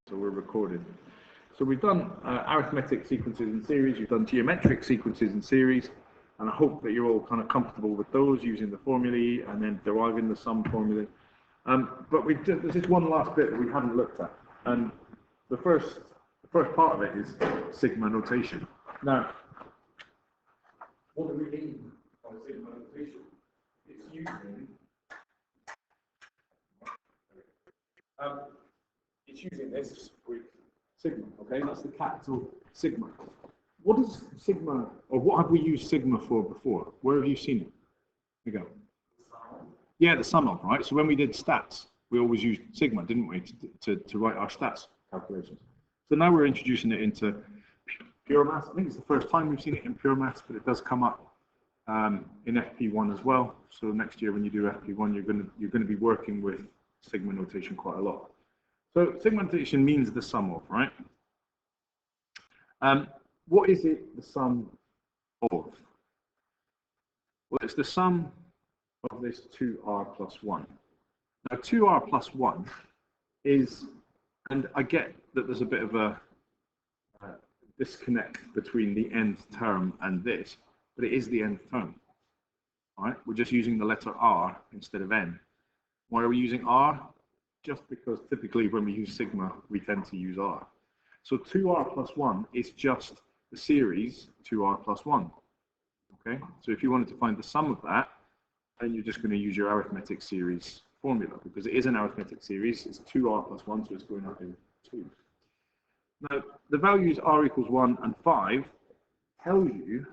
So we're recorded. So we've done arithmetic sequences in series, we've done geometric sequences in series, and I hope that you're all kind of comfortable with those using the formulae and then deriving the sum formula. But there's this one last bit that we haven't looked at, and the first part of it is sigma notation. Now, what do we mean by sigma notation? It's using this with sigma, okay? That's the capital sigma. What is sigma, or what have we used sigma for before? Where have you seen it? Here we go. Yeah, the sum of, right? So when we did stats, we always used sigma, didn't we, to write our stats calculations. So now we're introducing it into pure maths. I think it's the first time we've seen it in pure maths, but it does come up in FP1 as well. So next year when you do FP1, you're going to be working with sigma notation quite a lot. So sigma notation means the sum of, right? What is it the sum of? Well, it's the sum of this 2r plus 1. Now 2r plus 1 is, and I get that there's a bit of a disconnect between the nth term and this, but it is the nth term. All right? We're just using the letter r instead of n. Why are we using r? Just because typically when we use sigma, we tend to use r. So 2r plus 1 is just the series 2r plus 1. Okay, so if you wanted to find the sum of that, then you're just going to use your arithmetic series formula, because it is an arithmetic series. It's 2r plus 1, so it's going up in 2. Now, the values r equals 1 and 5 tell you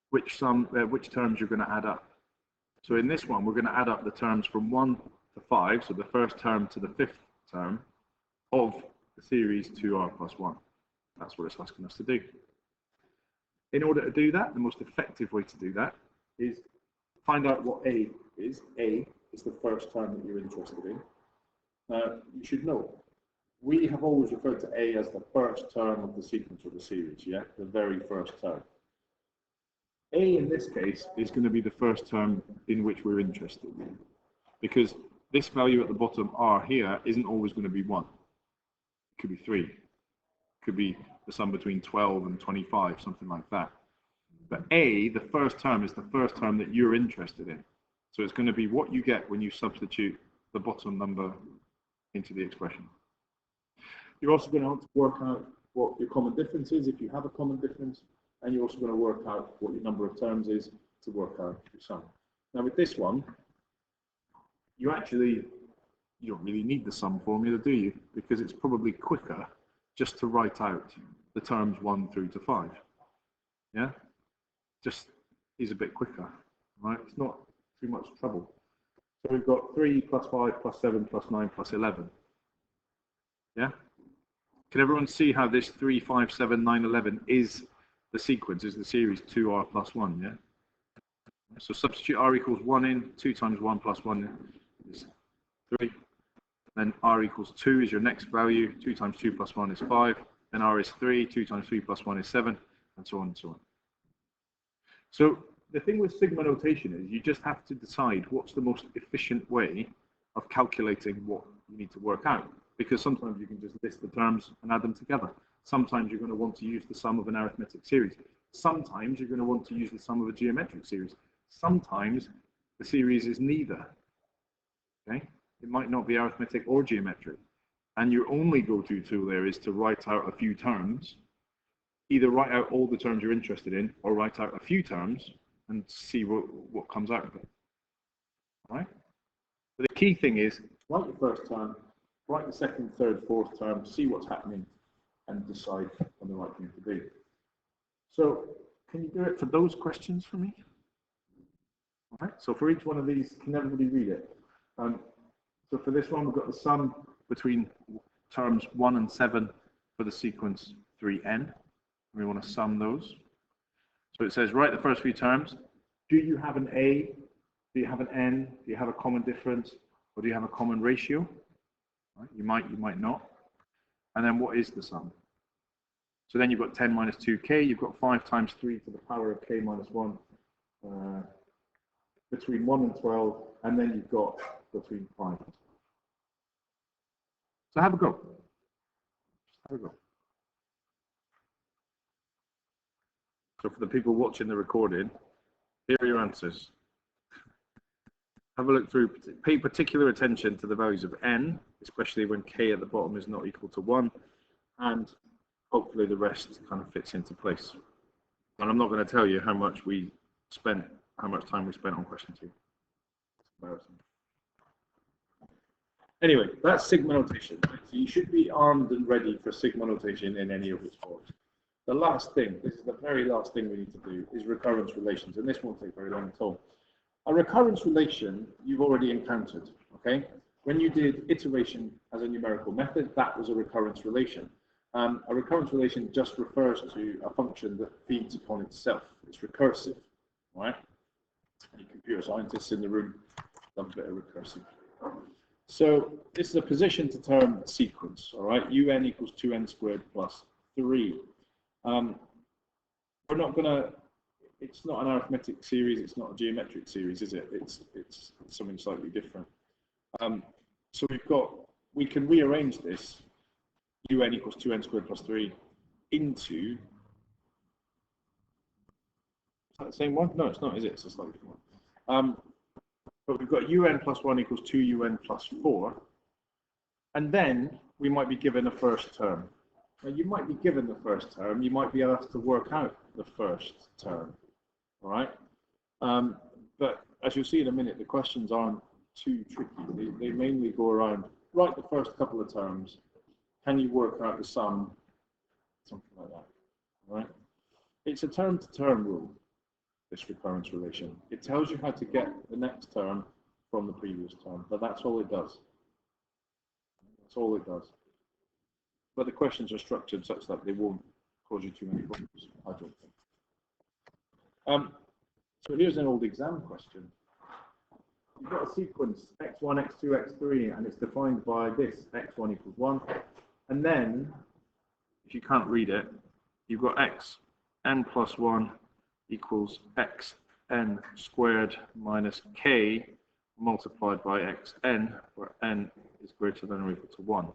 which terms you're going to add up. So in this one, we're going to add up the terms from 1 to 5, so the first term to the fifth term of the series 2r plus 1. That's what it's asking us to do. In order to do that, the most effective way to do that is find out what A is. A is the first term that you're interested in. Now, you should know, we have always referred to A as the first term of the sequence or the series, yeah? The very first term. A in this case is going to be the first term in which we're interested in, because this value at the bottom, r here, isn't always going to be 1. It could be 3. It could be the sum between 12 and 25, something like that. But A, the first term, is the first term that you're interested in. So it's going to be what you get when you substitute the bottom number into the expression. You're also going to want to work out what your common difference is, if you have a common difference, and you're also going to work out what your number of terms is to work out your sum. Now with this one, you don't really need the sum formula, do you? Because it's probably quicker just to write out the terms 1 through to 5. Yeah? Just is a bit quicker, right? It's not too much trouble. So we've got 3 plus 5 plus 7 plus 9 plus 11. Yeah? Can everyone see how this 3, 5, 7, 9, 11 is the sequence, is the series 2r plus 1, yeah? So substitute r equals 1 in, 2 times 1 plus 1 is 3. Then r equals 2 is your next value, 2 times 2 plus 1 is 5. Then r is 3, 2 times 3 plus 1 is 7, and so on and so on. So the thing with sigma notation is you just have to decide what's the most efficient way of calculating what you need to work out. Because sometimes you can just list the terms and add them together. Sometimes you're going to want to use the sum of an arithmetic series. Sometimes you're going to want to use the sum of a geometric series. Sometimes the series is neither. Okay? It might not be arithmetic or geometric. And your only go-to tool there is to write out a few terms. Either write out all the terms you're interested in, or write out a few terms and see what comes out of it. All right? But the key thing is, write the first term, write the second, third, fourth term, see what's happening, and decide on the right thing to do. So, can you do it for those questions for me? All right, so for each one of these, can everybody read it? So for this one, we've got the sum between terms 1 and 7 for the sequence 3n. We want to sum those. So it says, write the first few terms. Do you have an A? Do you have an N? Do you have a common difference? Or do you have a common ratio? Right, you might not. And then what is the sum? So then you've got 10 minus 2k. You've got 5 times 3 to the power of k minus 1. Between 1 and 12. And then you've got between 5 and 12. So have a go. There we go. So for the people watching the recording, here are your answers. Have a look through, pay particular attention to the values of n, especially when k at the bottom is not equal to 1, and hopefully the rest kind of fits into place. And I'm not going to tell you how much time we spent on question 2. Anyway, that's sigma notation. So you should be armed and ready for sigma notation in any of its forms. The last thing, this is the very last thing we need to do, is recurrence relations, and this won't take very long at all. A recurrence relation you've already encountered, okay? When you did iteration as a numerical method, that was a recurrence relation. A recurrence relation just refers to a function that feeds upon itself. It's recursive, right? Any computer scientists in the room love a bit of recursive. So this is a position to term sequence, all right? Un equals 2n squared plus 3. We're not going to, it's not an arithmetic series, it's not a geometric series, is it? It's something slightly different. So we can rearrange this un equals 2n squared plus 3 into, is that the same one? No, it's not, is it? It's a slightly different one. But we've got un plus 1 equals 2un plus 4, and then we might be given a first term. Now, you might be given the first term, you might be asked to work out the first term, all right? But as you'll see in a minute, the questions aren't too tricky. They mainly go around, write the first couple of terms, can you work out the sum, something like that, all right? It's a term-to-term rule, this recurrence relation. It tells you how to get the next term from the previous term, but that's all it does. That's all it does. But the questions are structured such that they won't cause you too many problems, I don't think. So here's an old exam question. You've got a sequence x1, x2, x3, and it's defined by this, x1 equals 1. And then, if you can't read it, you've got xn plus 1 equals xn squared minus k multiplied by xn, where n is greater than or equal to 1.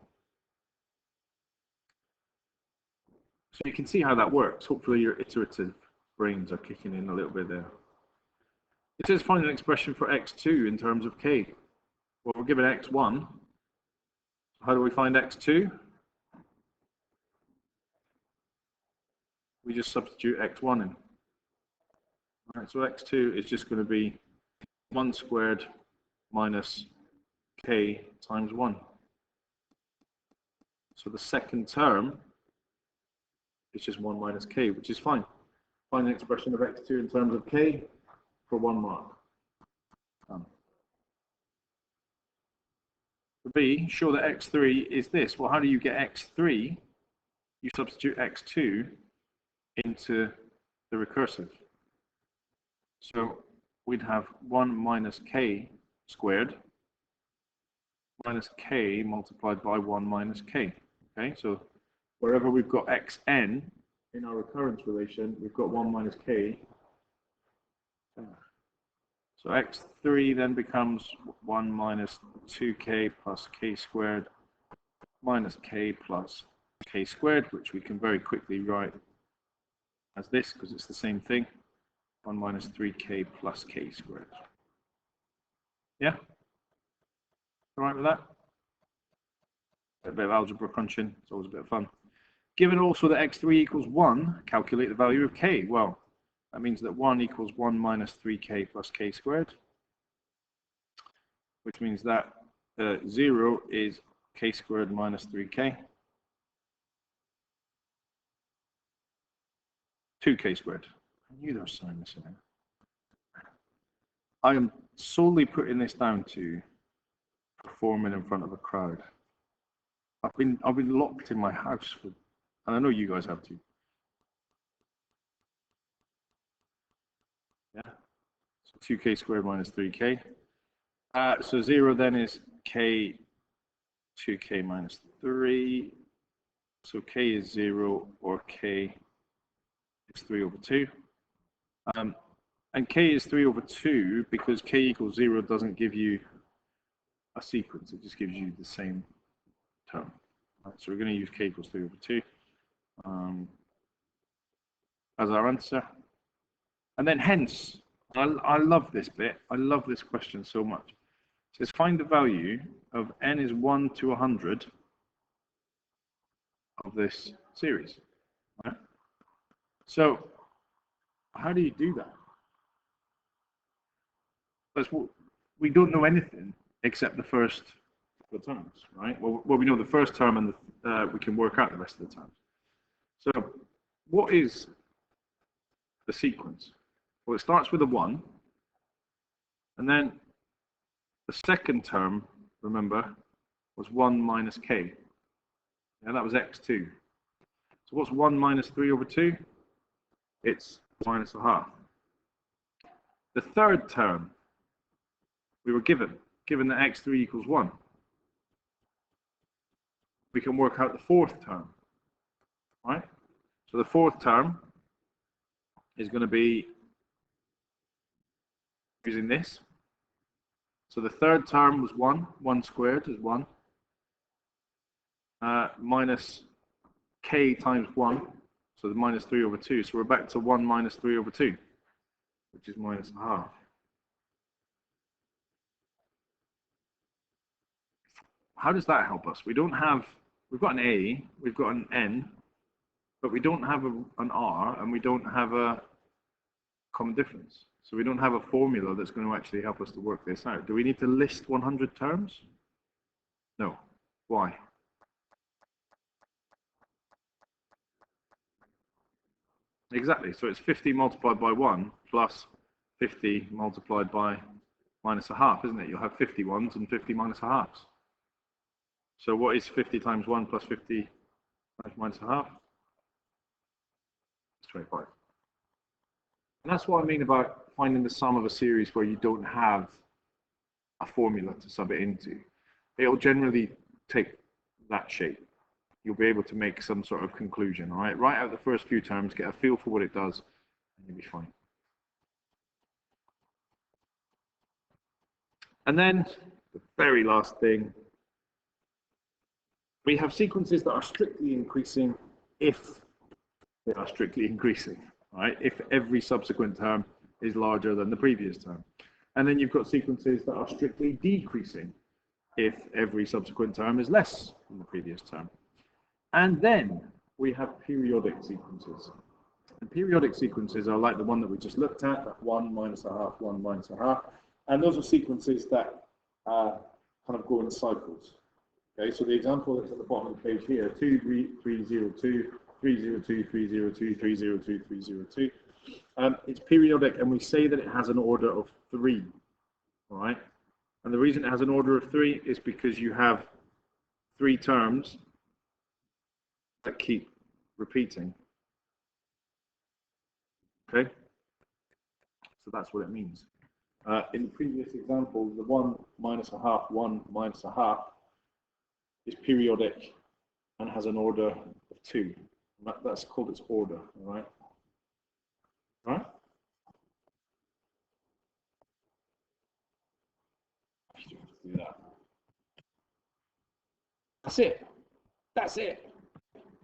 So you can see how that works. Hopefully your iterative brains are kicking in a little bit there. It says find an expression for x2 in terms of k. Well, we're given x1. How do we find x2? We just substitute x1 in. All right, so x2 is just going to be 1 squared minus k times 1. So the second term is just 1 minus k, which is fine. Find an expression of x2 in terms of k for 1 mark. B, show that x3 is this. Well, how do you get x3? You substitute x2 into the recursive. So we'd have 1 minus k squared minus k multiplied by 1 minus k. Okay, so wherever we've got xn in our recurrence relation, we've got 1 minus k. So x3 then becomes 1 minus 2k plus k squared minus k plus k squared, which we can very quickly write as this because it's the same thing. 1 minus 3k plus k squared. Yeah? All right with that? A bit of algebra crunching, it's always a bit of fun. Given also that x3 equals 1, calculate the value of k. Well, that means that 1 equals 1 minus 3k plus k squared, which means that 0 is k squared minus 3k, 2k squared. I knew there was something missing there. I am solely putting this down to performing in front of a crowd. I've been locked in my house for, and I know you guys have too. Yeah. So 2k squared minus 3k. So 0 then is k 2k minus 3. So k is 0 or k is 3 over 2. And k is 3 over 2 because k equals 0 doesn't give you a sequence. It just gives you the same term. Right? So we're going to use k equals 3 over 2 as our answer. And then hence, I love this bit. I love this question so much. It says find the value of n is 1 to 100 of this series. Right? So how do you do that? We don't know anything except the first couple of terms, right? Well, we know the first term, and we can work out the rest of the terms. So what is the sequence? Well, it starts with a 1, and then the second term, remember, was 1 minus k. Yeah, that was x2. So what's 1 minus 3 over 2? It's minus a half. The third term, we were given that x3 equals 1. We can work out the fourth term, right? So the fourth term is going to be using this. So the third term was 1. 1 squared is 1. Minus k times 1. So the minus 3 over 2. So we're back to 1 minus 3 over 2, which is minus a half. How does that help us? We've got an a, we've got an n, but we don't have an r, and we don't have a common difference. So we don't have a formula that's going to actually help us to work this out. Do we need to list 100 terms? No. Why? Exactly. So it's 50 multiplied by 1 plus 50 multiplied by minus a half, isn't it? You'll have 50 ones and 50 minus a halves. So what is 50 times 1 plus 50 times minus a half? It's 25. And that's what I mean about finding the sum of a series where you don't have a formula to sub it into. It'll generally take that shape. You'll be able to make some sort of conclusion, all right? Write out the first few terms, get a feel for what it does, and you'll be fine. And then the very last thing, we have sequences that are strictly increasing if they are strictly increasing, right? If every subsequent term is larger than the previous term. And then you've got sequences that are strictly decreasing if every subsequent term is less than the previous term. And then we have periodic sequences. And periodic sequences are like the one that we just looked at, that 1 minus a half, 1 minus a half. And those are sequences that kind of go in cycles. Okay, so the example that's at the bottom of the page here, 2, 3, 3, 0, 2, 3, 0, 2, 3, 0, 2, 3, 0, 2, 3, 0, 2. It's periodic, and we say that it has an order of 3. All right? And the reason it has an order of 3 is because you have 3 terms that keep repeating. Okay? So that's what it means. In the previous example, the 1 minus a half, 1 minus a half is periodic and has an order of 2. That's called its order, all right? All right? Do that. That's it. That's it.